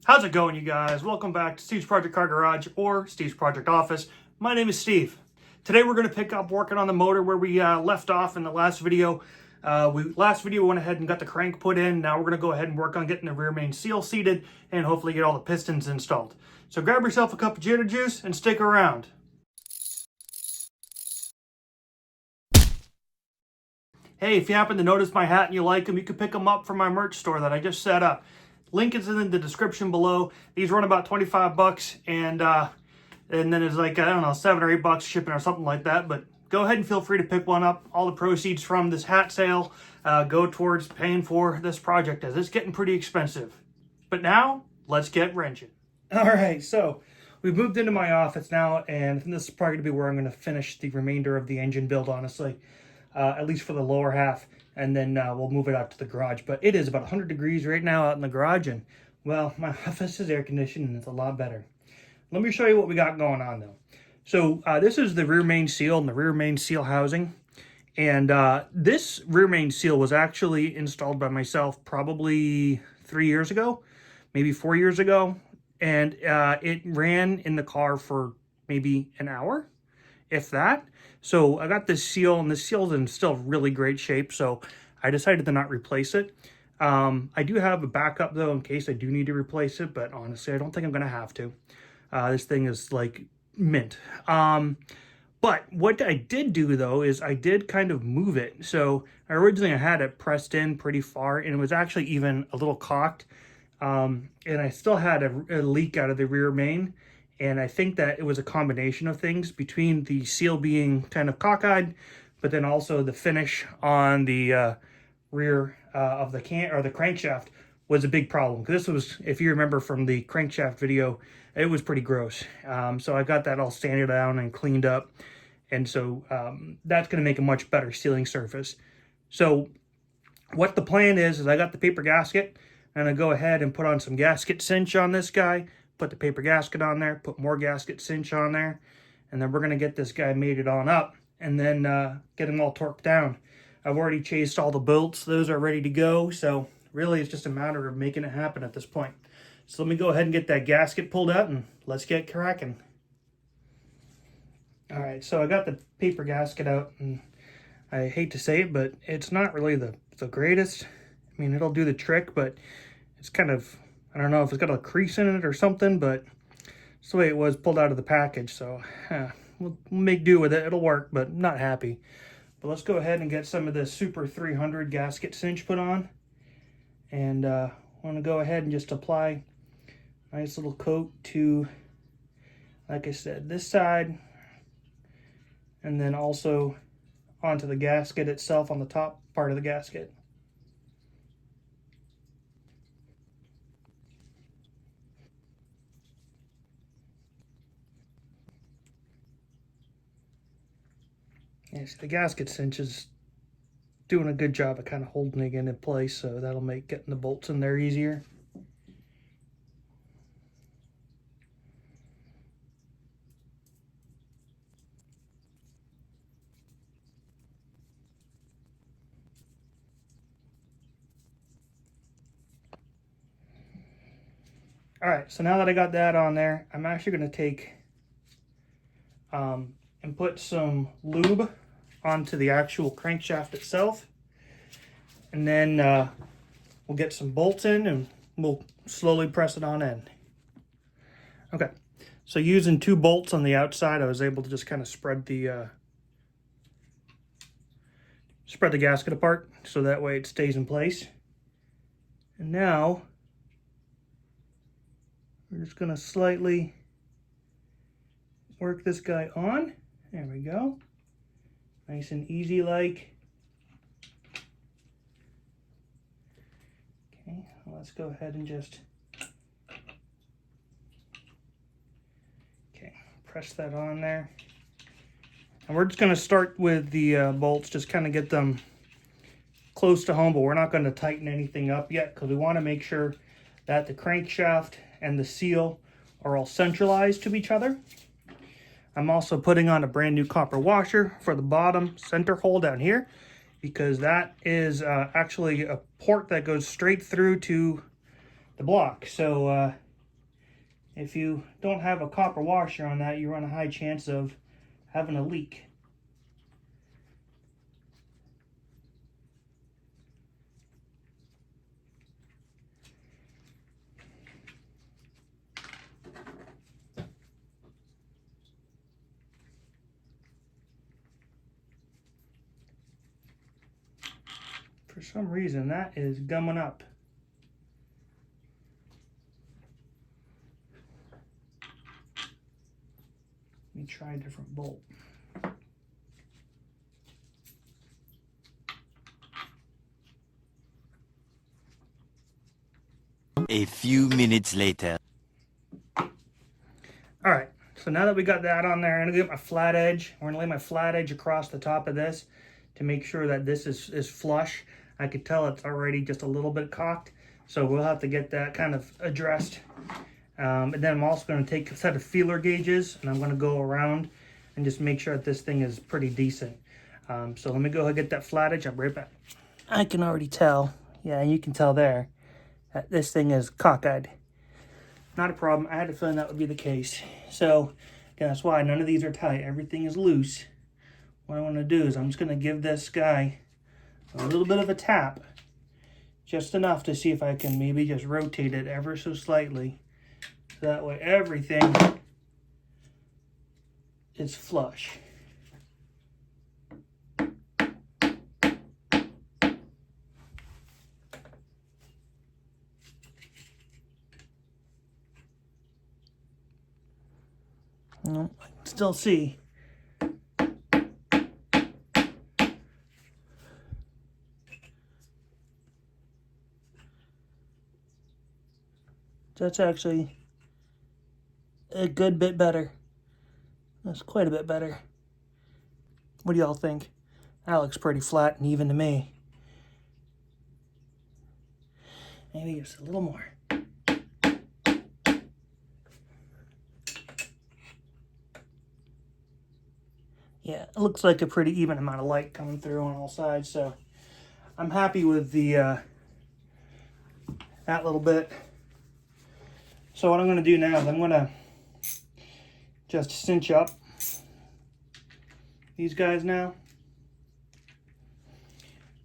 How's it going, you guys? Welcome back to Steve's Project Car Garage or Steve's Project Office. My name is Steve. Today we're going to pick up working on the motor where we left off in the last video. Last video we went ahead and got the crank put in. Now we're going to go ahead and work on getting the rear main seal seated and hopefully get all the pistons installed. So grab yourself a cup of ginger juice and stick around. Hey, if you happen to notice my hat and you like them, you can pick them up from my merch store that I just set up. Link is in the description below. These run about 25 bucks and then it's like, I don't know, 7 or 8 bucks shipping or something like that. But go ahead and feel free to pick one up. All the proceeds from this hat sale go towards paying for this project as it's getting pretty expensive. But now, let's get wrenching. All right, so we've moved into my office now, and this is probably going to be where I'm going to finish the remainder of the engine build, honestly. At least for the lower half. And then we'll move it out to the garage. But it is about 100 degrees right now out in the garage. And, well, my office is air conditioned and it's a lot better. Let me show you what we got going on, though. So this is the rear main seal and the rear main seal housing. And this rear main seal was actually installed by myself probably 3 years ago, maybe 4 years ago. And it ran in the car for maybe an hour, if that. So I got this seal, and the seal's in still really great shape, so I decided to not replace it. I do have a backup, though, in case I do need to replace it, but honestly, I don't think I'm going to have to. This thing is, like, mint. But what I did do, though, is I did kind of move it. So originally I had it pressed in pretty far, and it was actually even a little cocked. And I still had a leak out of the rear main. And I think that it was a combination of things between the seal being kind of cockeyed, but then also the finish on the rear of the crankshaft was a big problem. Because this was, if you remember from the crankshaft video, it was pretty gross. So I got that all sanded down and cleaned up. And so that's going to make a much better sealing surface. So what the plan is I got the paper gasket. I'm going to go ahead and put on some gasket cinch on this guy. Put the paper gasket on there, put more gasket cinch on there, and then we're going to get this guy mated on up and then get him all torqued down. I've already chased all the bolts. Those are ready to go, so really it's just a matter of making it happen at this point. So let me go ahead and get that gasket pulled out and let's get cracking. All right, so I got the paper gasket out, and I hate to say it, but it's not really the greatest. I mean, it'll do the trick, but it's kind of... I don't know if it's got a crease in it or something, but it's the way it was pulled out of the package. So we'll make do with it. It'll work, but not happy. But let's go ahead and get some of this Super 300 gasket cinch put on. And I want to go ahead and just apply a nice little coat to, like I said, this side. And then also onto the gasket itself on the top part of the gasket. Yes, the gasket cinch is doing a good job of kind of holding it in place, so that'll make getting the bolts in there easier. All right, so now that I got that on there, I'm actually going to take and put some lube onto the actual crankshaft itself. And then we'll get some bolts in and we'll slowly press it on in. Okay, so using 2 bolts on the outside, I was able to just kind of spread the gasket apart so that way it stays in place. And now we're just going to slightly work this guy on. There we go. Nice and easy like. Okay, let's go ahead and just press that on there. And we're just going to start with the bolts, just kind of get them close to home, but we're not going to tighten anything up yet because we want to make sure that the crankshaft and the seal are all centralized to each other. I'm also putting on a brand new copper washer for the bottom center hole down here because that is actually a port that goes straight through to the block. So if you don't have a copper washer on that, you run a high chance of having a leak. For some reason, that is gumming up. Let me try a different bolt. A few minutes later. All right, so now that we got that on there, I'm gonna get my flat edge. I'm gonna lay my flat edge across the top of this to make sure that this is flush. I could tell it's already just a little bit cocked, so we'll have to get that kind of addressed. And then I'm also going to take a set of feeler gauges, and I'm going to go around and just make sure that this thing is pretty decent. So let me go ahead and get that flat edge. I'll be right back. I can already tell, yeah, you can tell there, that this thing is cockeyed. Not a problem. I had a feeling that would be the case. So that's why none of these are tight. Everything is loose. What I want to do is I'm just going to give this guy a little bit of a tap, just enough to see if I can maybe just rotate it ever so slightly. So that way everything is flush. No, I can still see. That's actually a good bit better. That's quite a bit better. What do y'all think? That looks pretty flat and even to me. Maybe just a little more. Yeah, it looks like a pretty even amount of light coming through on all sides, so I'm happy with the that little bit. So what I'm going to do now is I'm going to just cinch up these guys now.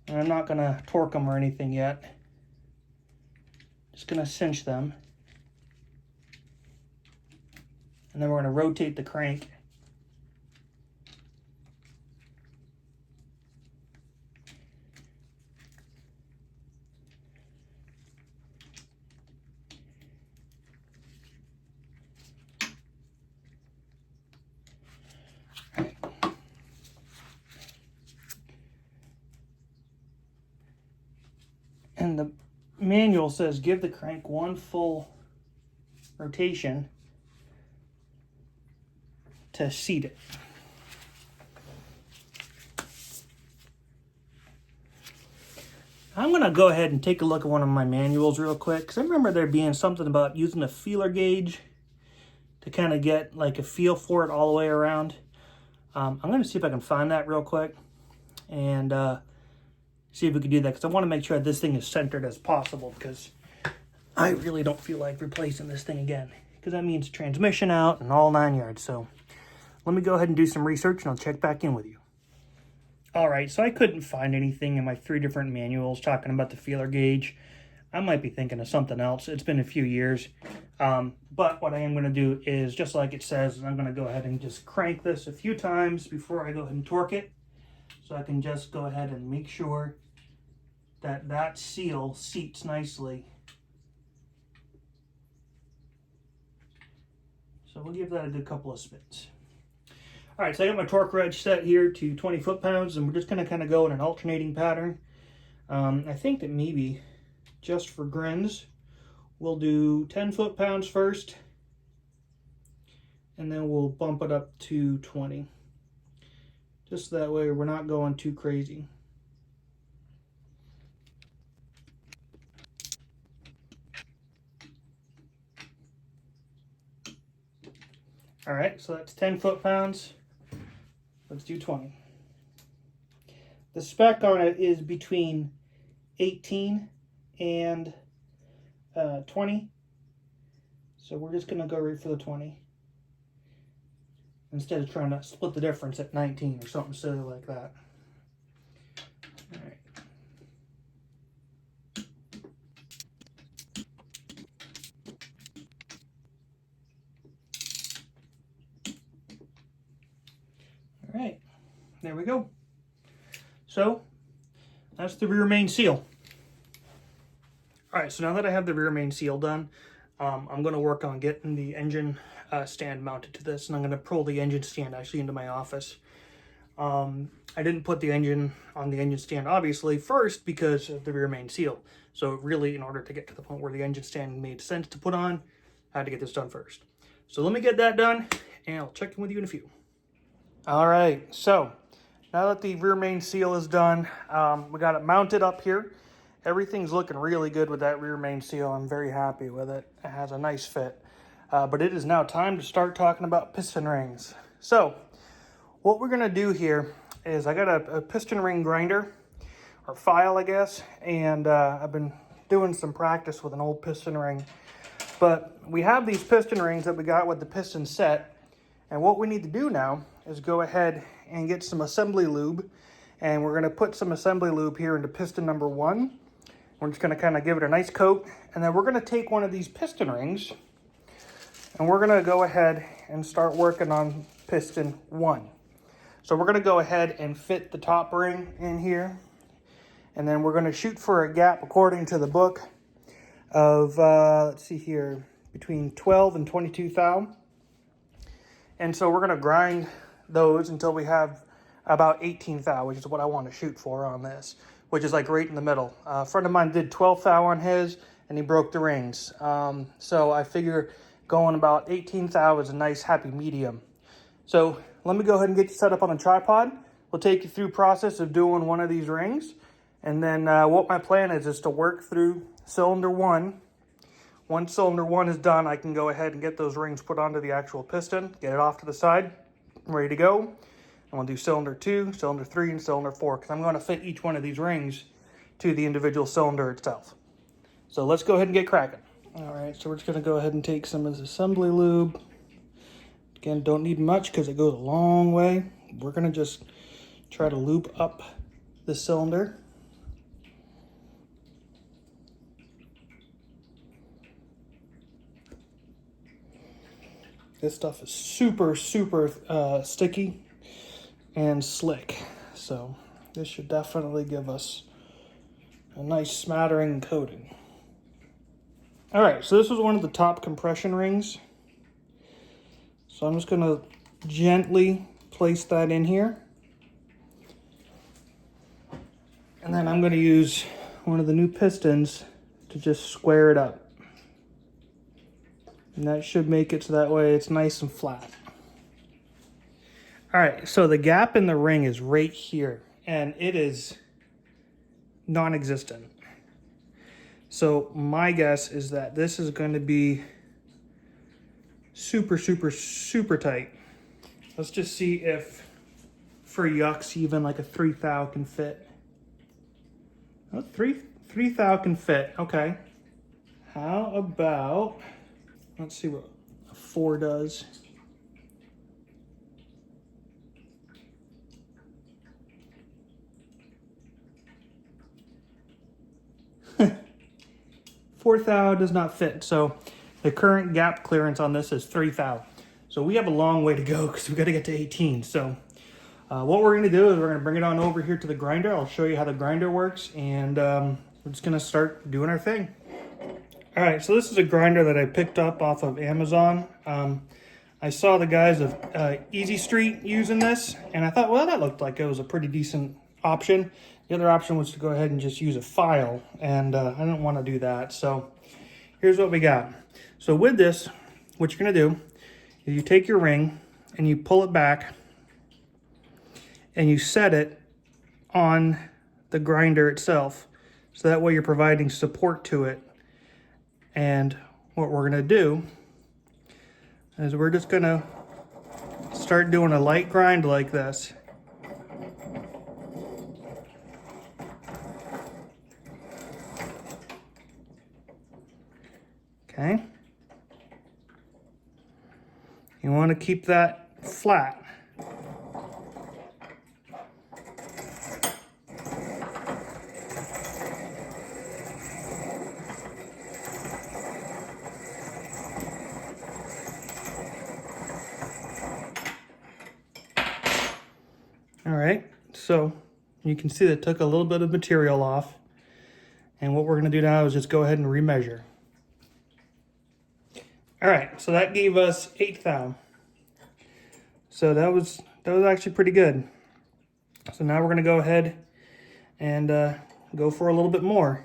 And I'm not going to torque them or anything yet. Just going to cinch them. And then we're going to rotate the crank. And the manual says give the crank one full rotation to seat it. I'm going to go ahead and take a look at one of my manuals real quick, because I remember there being something about using a feeler gauge to kind of get like a feel for it all the way around. I'm going to see if I can find that real quick and see if we can do that, because I want to make sure that this thing is centered as possible, because I really don't feel like replacing this thing again, because that means transmission out and all 9 yards. So let me go ahead and do some research and I'll check back in with you. All right, so I couldn't find anything in my 3 different manuals talking about the feeler gauge. I might be thinking of something else. It's been a few years. But what I am going to do is, just like it says, I'm going to go ahead and just crank this a few times before I go ahead and torque it. So I can just go ahead and make sure that that seal seats nicely. So we'll give that a good couple of spins. All right, so I got my torque wrench set here to 20 foot-pounds, and we're just going to kind of go in an alternating pattern. I think that maybe just for grins, we'll do 10 foot-pounds first, and then we'll bump it up to 20. Just that way we're not going too crazy. All right, so that's 10 foot-pounds. Let's do 20. The spec on it is between 18 and 20. So So we're just gonna go right for the 20. Instead of trying to split the difference at 19 or something silly like that. All right. All right, there we go. So that's the rear main seal. All right, so now that I have the rear main seal done, I'm going to work on getting the engine stand mounted to this, and I'm going to pull the engine stand actually into my office. I didn't put the engine on the engine stand, obviously, first because of the rear main seal. So really, in order to get to the point where the engine stand made sense to put on, I had to get this done first. So let me get that done, and I'll check in with you in a few. All right, so now that the rear main seal is done, we got it mounted up here. Everything's looking really good with that rear main seal. I'm very happy with it. It has a nice fit. But it is now time to start talking about piston rings. So what we're gonna do here is I got a piston ring grinder, or file, I guess, and I've been doing some practice with an old piston ring. But we have these piston rings that we got with the piston set, and what we need to do now is go ahead and get some assembly lube, and we're gonna put some assembly lube here into piston number 1. We're just gonna kind of give it a nice coat, and then we're gonna take one of these piston rings, and we're gonna go ahead and start working on piston 1. So we're gonna go ahead and fit the top ring in here, and then we're gonna shoot for a gap, according to the book, of, let's see here, between 12 and 22 thou. And so we're gonna grind those until we have about 18 thou, which is what I want to shoot for on this, which is like right in the middle. A friend of mine did 12 thou on his, and he broke the rings. So I figure going about 18 thou is a nice happy medium. So let me go ahead and get you set up on a tripod. We'll take you through the process of doing one of these rings. And then what my plan is to work through cylinder 1. Once cylinder 1 is done, I can go ahead and get those rings put onto the actual piston, get it off to the side, ready to go. I'm gonna do cylinder 2, cylinder 3, and cylinder 4, because I'm gonna fit each one of these rings to the individual cylinder itself. So let's go ahead and get cracking. All right, so we're just gonna go ahead and take some of this assembly lube. Again, don't need much because it goes a long way. We're gonna just try to lube up the cylinder. This stuff is super sticky and slick, so this should definitely give us a nice smattering coating. All right, so this is one of the top compression rings, so I'm just gonna gently place that in here, and then I'm gonna use one of the new pistons to just square it up, and that should make it so that way it's nice and flat. All right, so the gap in the ring is right here, and it is non-existent. So my guess is that this is going to be super tight. Let's just see if, for yucks, even like a 3 thou can fit. Oh, 3 thou can fit, okay. How about, let's see what a 4 does. 4 thou does not fit. So the current gap clearance on this is 3 thou. So we have a long way to go because we got to get to 18. So what we're going to do is we're going to bring it on over here to the grinder. I'll show you how the grinder works, and we're just going to start doing our thing. All right, so this is a grinder that I picked up off of Amazon. I saw the guys of Easy Street using this, and I thought, well, that looked like it was a pretty decent option. The other option was to go ahead and just use a file, and I didn't want to do that. So here's what we got. So with this, what you're going to do is you take your ring and you pull it back and you set it on the grinder itself. So that way you're providing support to it. And what we're going to do is we're just going to start doing a light grind like this. Okay. You want to keep that flat. All right, so you can see that took a little bit of material off. And what we're going to do now is just go ahead and remeasure. All right, so that gave us 8 thou. So that was actually pretty good. So now we're going to go ahead and go for a little bit more.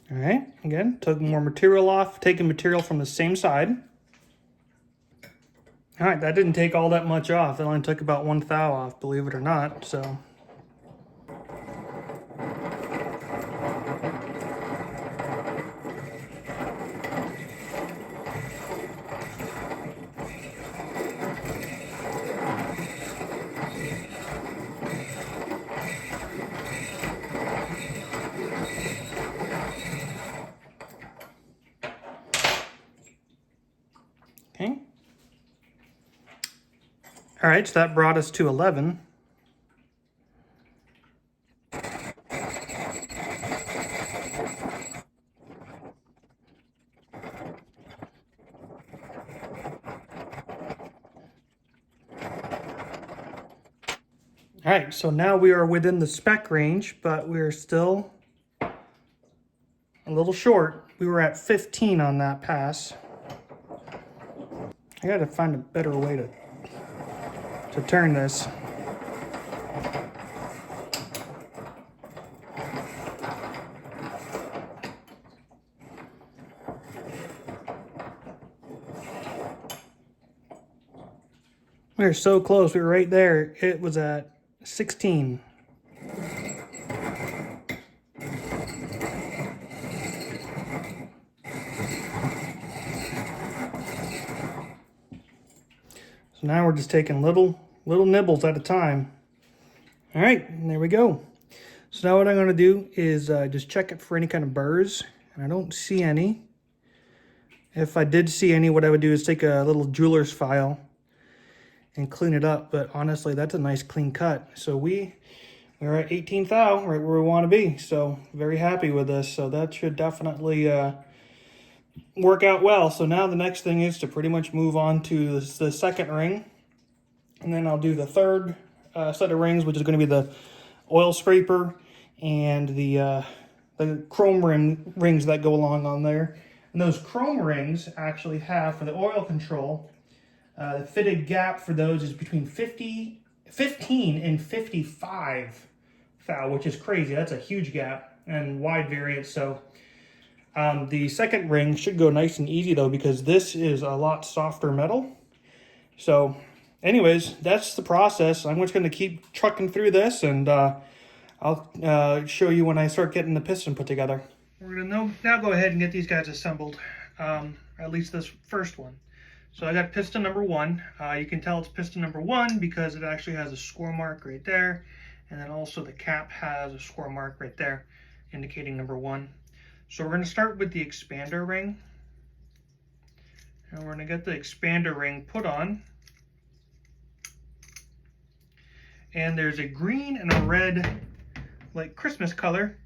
All right, again, took more material off, taking material from the same side. All right, that didn't take all that much off. It only took about 1 thou off, believe it or not, so. Okay. All right, so that brought us to 11. All right, so now we are within the spec range, but we're still a little short. We were at 15 on that pass. I gotta find a better way to turn this. We were so close, we were right there. It was at 16. So now we're just taking little nibbles at a time. All right, and there we go. So now what I'm gonna do is just check it for any kind of burrs, and I don't see any. If I did see any, what I would do is take a little jeweler's file and clean it up, but honestly, that's a nice clean cut. So we're at 18 thou, right where we want to be. So very happy with this. So that should definitely work out well. So now the next thing is to pretty much move on to the second ring, and then I'll do the third set of rings, which is going to be the oil scraper and the chrome rings that go along on there. And those chrome rings actually have, for the oil control, the fitted gap for those is between 15 and 55 thou, which is crazy. That's a huge gap and wide variance. So the second ring should go nice and easy though, because this is a lot softer metal. So anyways, that's the process. I'm just going to keep trucking through this, and I'll show you when I start getting the piston put together. We're going to now go ahead and get these guys assembled, at least this first one. So I got piston number 1. You can tell it's piston number 1 because it actually has a score mark right there. And then also the cap has a score mark right there, indicating number 1. So we're going to start with the expander ring. And we're going to get the expander ring put on. And there's a green and a red, like Christmas color,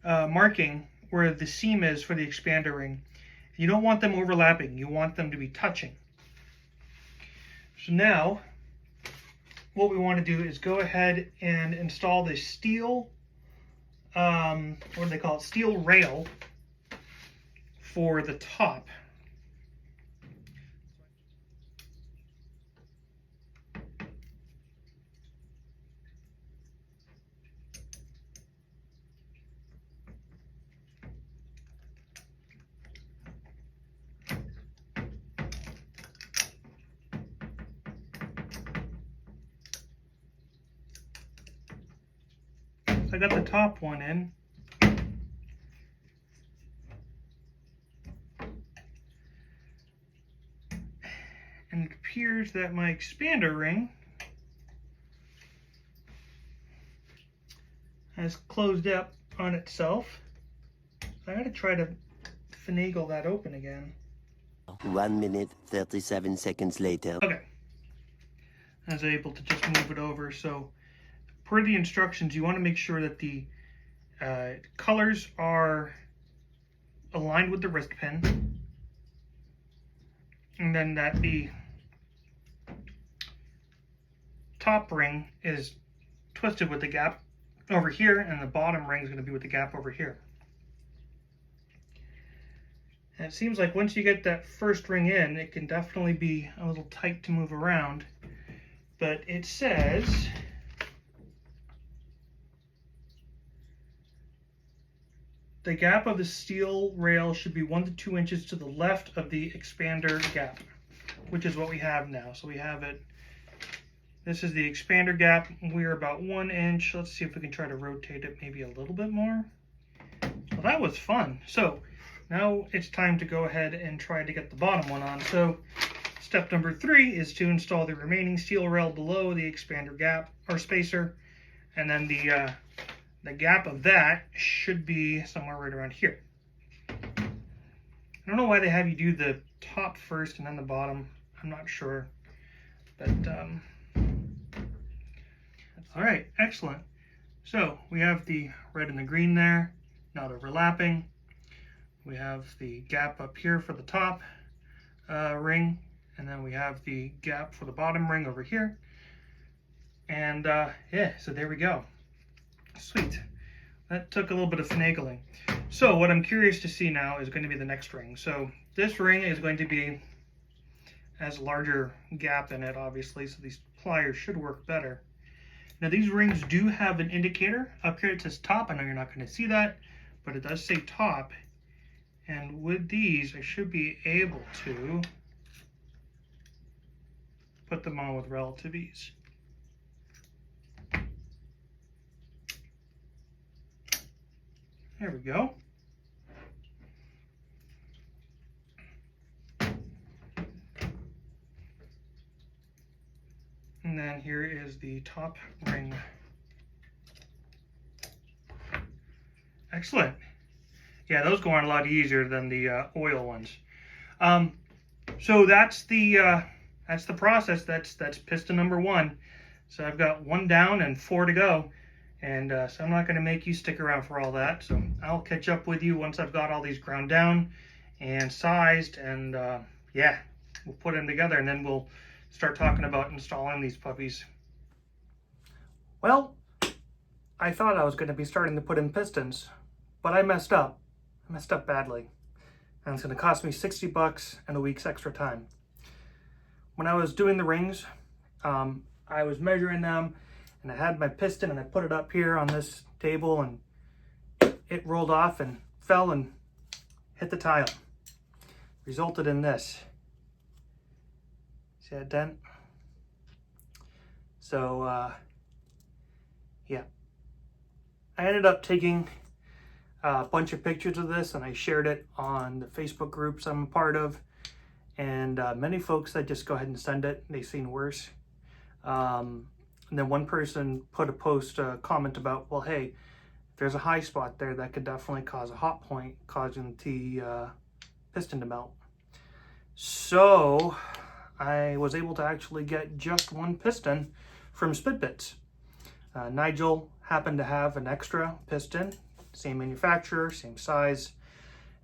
marking where the seam is for the expander ring. You don't want them overlapping. You want them to be touching. So now, what we want to do is go ahead and install the steel, what do they call it? Steel rail for the top. I got the top one in, And it appears that my expander ring has closed up on itself. I gotta try to finagle that open again. 1 minute, 37 seconds later. Okay. I was able to just move it over. So per the instructions, you want to make sure that the colors are aligned with the wrist pin, and then that the top ring is twisted with the gap over here, and the bottom ring is going to be with the gap over here. And it seems like once you get that first ring in, it can definitely be a little tight to move around. But it says the gap of the steel rail should be 1 to 2 inches to the left of the expander gap, which is what we have now. So we have it. This is the expander gap. We're about 1 inch. Let's see if we can try to rotate it maybe a little bit more. Well, that was fun. So now it's time to go ahead and try to get the bottom one on. So step number 3 is to install the remaining steel rail below the expander gap or spacer, and then the gap of that should be somewhere right around here. I don't know why they have you do the top first and then the bottom. I'm not sure, but all right, excellent. So we have the red and the green there, not overlapping. We have the gap up here for the top ring, and then we have the gap for the bottom ring over here. And yeah, so there we go. Sweet. That took a little bit of finagling. So what I'm curious to see now is going to be the next ring. So this ring is going to be, has a larger gap in it, obviously, so these pliers should work better. Now these rings do have an indicator. Up here it says top. I know you're not going to see that, but it does say top. And with these, I should be able to put them on with relative ease. There we go. And then here is the top ring. Excellent. Yeah, those go on a lot easier than the oil ones. So that's the process. That's piston number 1. So I've got 1 down and 4 to go. And so I'm not going to make you stick around for all that. So I'll catch up with you once I've got all these ground down and sized. And yeah, we'll put them together and then we'll start talking about installing these puppies. Well, I thought I was going to be starting to put in pistons, but I messed up. I messed up badly. And it's going to cost me $60 and a week's extra time. When I was doing the rings, I was measuring them, and I had my piston and I put it up here on this table, and it rolled off and fell and hit the tile. Resulted in this. See that dent? So, yeah. I ended up taking a bunch of pictures of this, and I shared it on the Facebook groups I'm a part of. And many folks that just go ahead and send it. They've seen worse. And then one person put a comment about, well, hey, there's a high spot there that could definitely cause a hot point, causing the piston to melt. So I was able to actually get just 1 piston from Spitbits. Nigel happened to have an extra piston, same manufacturer, same size,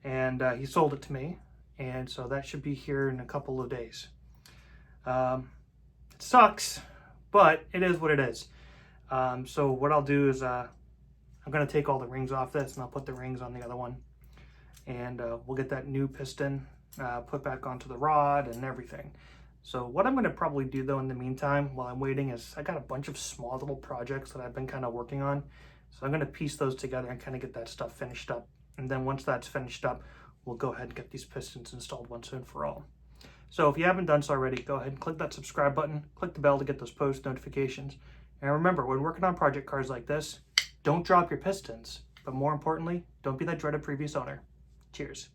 and he sold it to me. And so that should be here in a couple of days. It sucks, but it is what it is. So what I'll do is I'm going to take all the rings off this, and I'll put the rings on the other one. And we'll get that new piston put back onto the rod and everything. So what I'm going to probably do, though, in the meantime, while I'm waiting, is I got a bunch of small little projects that I've been kind of working on. So I'm going to piece those together and kind of get that stuff finished up. And then once that's finished up, we'll go ahead and get these pistons installed once and for all. So if you haven't done so already, go ahead and click that subscribe button, click the bell to get those post notifications. And remember, when working on project cars like this, don't drop your pistons. But more importantly, don't be that dreaded previous owner. Cheers.